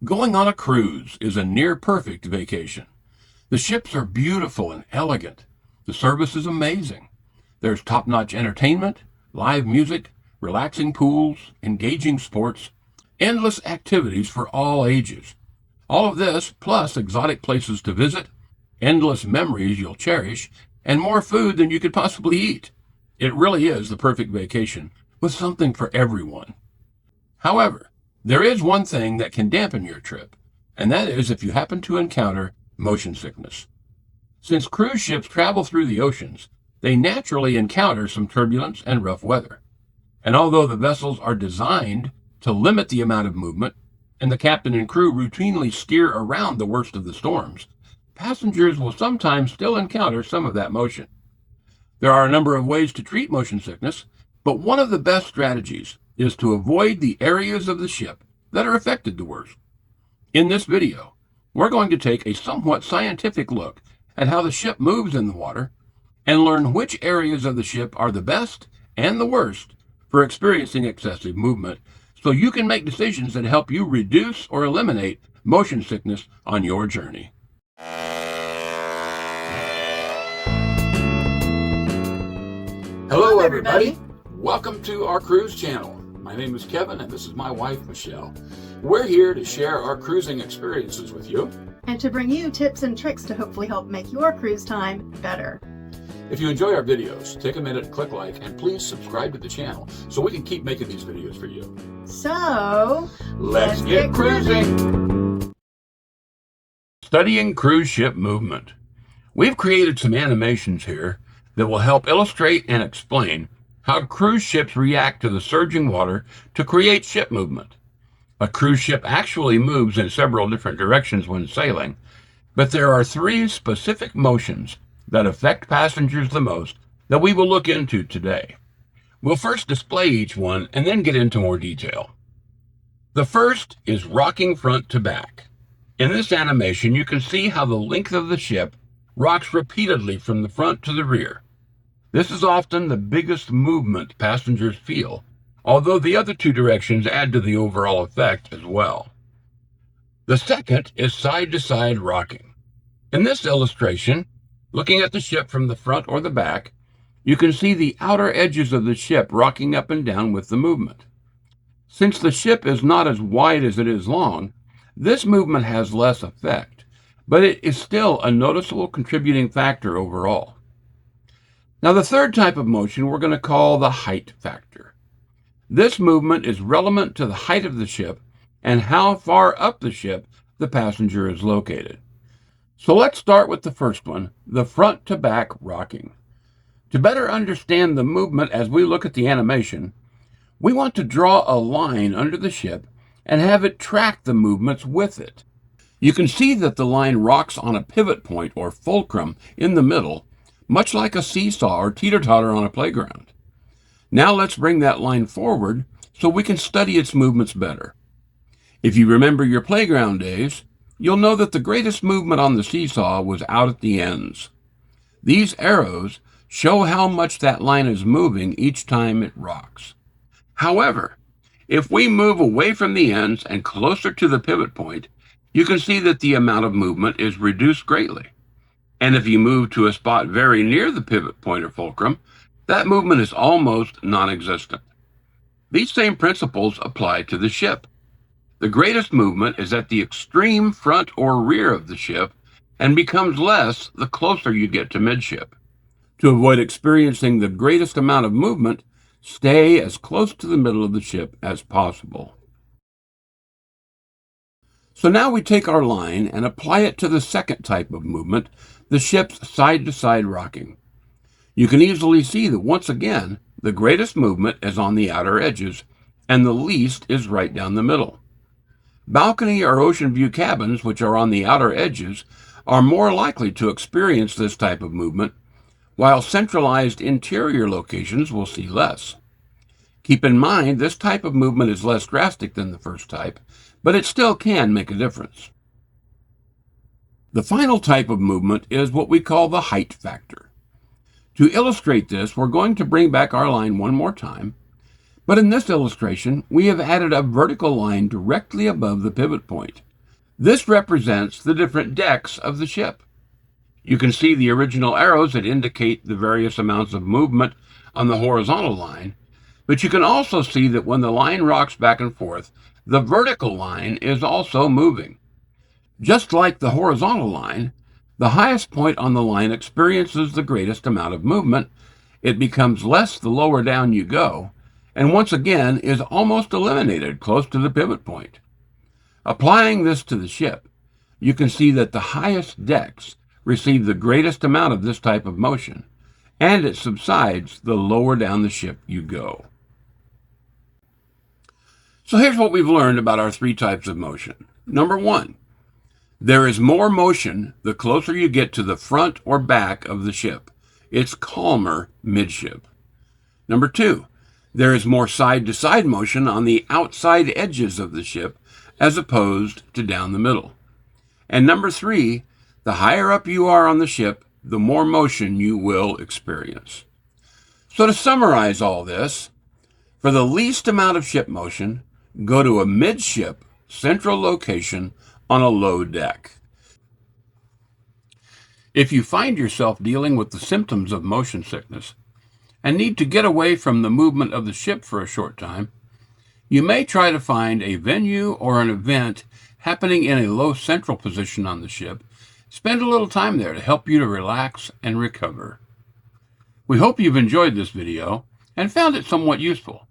Going on a cruise is a near-perfect vacation. The ships are beautiful and elegant. The service is amazing. There's top-notch entertainment, live music, relaxing pools, engaging sports, endless activities for all ages. All of this, plus exotic places to visit, endless memories you'll cherish, and more food than you could possibly eat. It really is the perfect vacation, with something for everyone. However, there is one thing that can dampen your trip, and that is if you happen to encounter motion sickness. Since cruise ships travel through the oceans, they naturally encounter some turbulence and rough weather. And although the vessels are designed to limit the amount of movement, and the captain and crew routinely steer around the worst of the storms, passengers will sometimes still encounter some of that motion. There are a number of ways to treat motion sickness, but one of the best strategies is to avoid the areas of the ship that are affected the worst. In this video, we're going to take a somewhat scientific look at how the ship moves in the water and learn which areas of the ship are the best and the worst for experiencing excessive movement, so you can make decisions that help you reduce or eliminate motion sickness on your journey. Hello everybody. Welcome to our cruise channel. My name is Kevin and this is my wife Michelle. We're here to share our cruising experiences with you and to bring you tips and tricks to hopefully help make your cruise time better. If you enjoy our videos, take a minute to click like and please subscribe to the channel so we can keep making these videos for you. So, let's get cruising! Studying cruise ship movement. We've created some animations here that will help illustrate and explain how cruise ships react to the surging water to create ship movement. A cruise ship actually moves in several different directions when sailing, but there are three specific motions that affect passengers the most that we will look into today. We'll first display each one and then get into more detail. The first is rocking front to back. In this animation, you can see how the length of the ship rocks repeatedly from the front to the rear. This is often the biggest movement passengers feel, although the other two directions add to the overall effect as well. The second is side-to-side rocking. In this illustration, looking at the ship from the front or the back, you can see the outer edges of the ship rocking up and down with the movement. Since the ship is not as wide as it is long, this movement has less effect, but it is still a noticeable contributing factor overall. Now, the third type of motion we're going to call the height factor. This movement is relevant to the height of the ship and how far up the ship the passenger is located. So let's start with the first one, the front to back rocking. To better understand the movement as we look at the animation, we want to draw a line under the ship and have it track the movements with it. You can see that the line rocks on a pivot point or fulcrum in the middle, much like a seesaw or teeter-totter on a playground. Now let's bring that line forward so we can study its movements better. If you remember your playground days, you'll know that the greatest movement on the seesaw was out at the ends. These arrows show how much that line is moving each time it rocks. However, if we move away from the ends and closer to the pivot point, you can see that the amount of movement is reduced greatly. And if you move to a spot very near the pivot point or fulcrum, that movement is almost non-existent. These same principles apply to the ship. The greatest movement is at the extreme front or rear of the ship and becomes less the closer you get to midship. To avoid experiencing the greatest amount of movement, stay as close to the middle of the ship as possible. So now we take our line and apply it to the second type of movement, the ship's side-to-side rocking. You can easily see that once again, the greatest movement is on the outer edges, and the least is right down the middle. Balcony or ocean view cabins, which are on the outer edges, are more likely to experience this type of movement, while centralized interior locations will see less. Keep in mind, this type of movement is less drastic than the first type, but it still can make a difference. The final type of movement is what we call the height factor. To illustrate this, we're going to bring back our line one more time, but in this illustration, we have added a vertical line directly above the pivot point. This represents the different decks of the ship. You can see the original arrows that indicate the various amounts of movement on the horizontal line, but you can also see that when the line rocks back and forth, the vertical line is also moving. Just like the horizontal line, the highest point on the line experiences the greatest amount of movement. It becomes less the lower down you go, and once again is almost eliminated close to the pivot point. Applying this to the ship, you can see that the highest decks receive the greatest amount of this type of motion, and it subsides the lower down the ship you go. So here's what we've learned about our three types of motion. Number one, there is more motion the closer you get to the front or back of the ship. It's calmer midship. Number two, there is more side-to-side motion on the outside edges of the ship as opposed to down the middle. And number three, the higher up you are on the ship, the more motion you will experience. So to summarize all this, for the least amount of ship motion, go to a midship central location on a low deck. If you find yourself dealing with the symptoms of motion sickness and need to get away from the movement of the ship for a short time, you may try to find a venue or an event happening in a low central position on the ship. Spend a little time there to help you to relax and recover. We hope you've enjoyed this video and found it somewhat useful.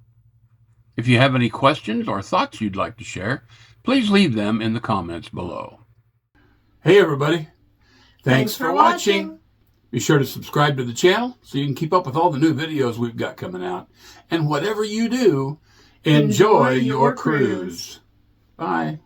If you have any questions or thoughts you'd like to share, please leave them in the comments below. Hey everybody, thanks for watching. Be sure to subscribe to the channel so you can keep up with all the new videos we've got coming out. And whatever you do, enjoy your cruise. Bye.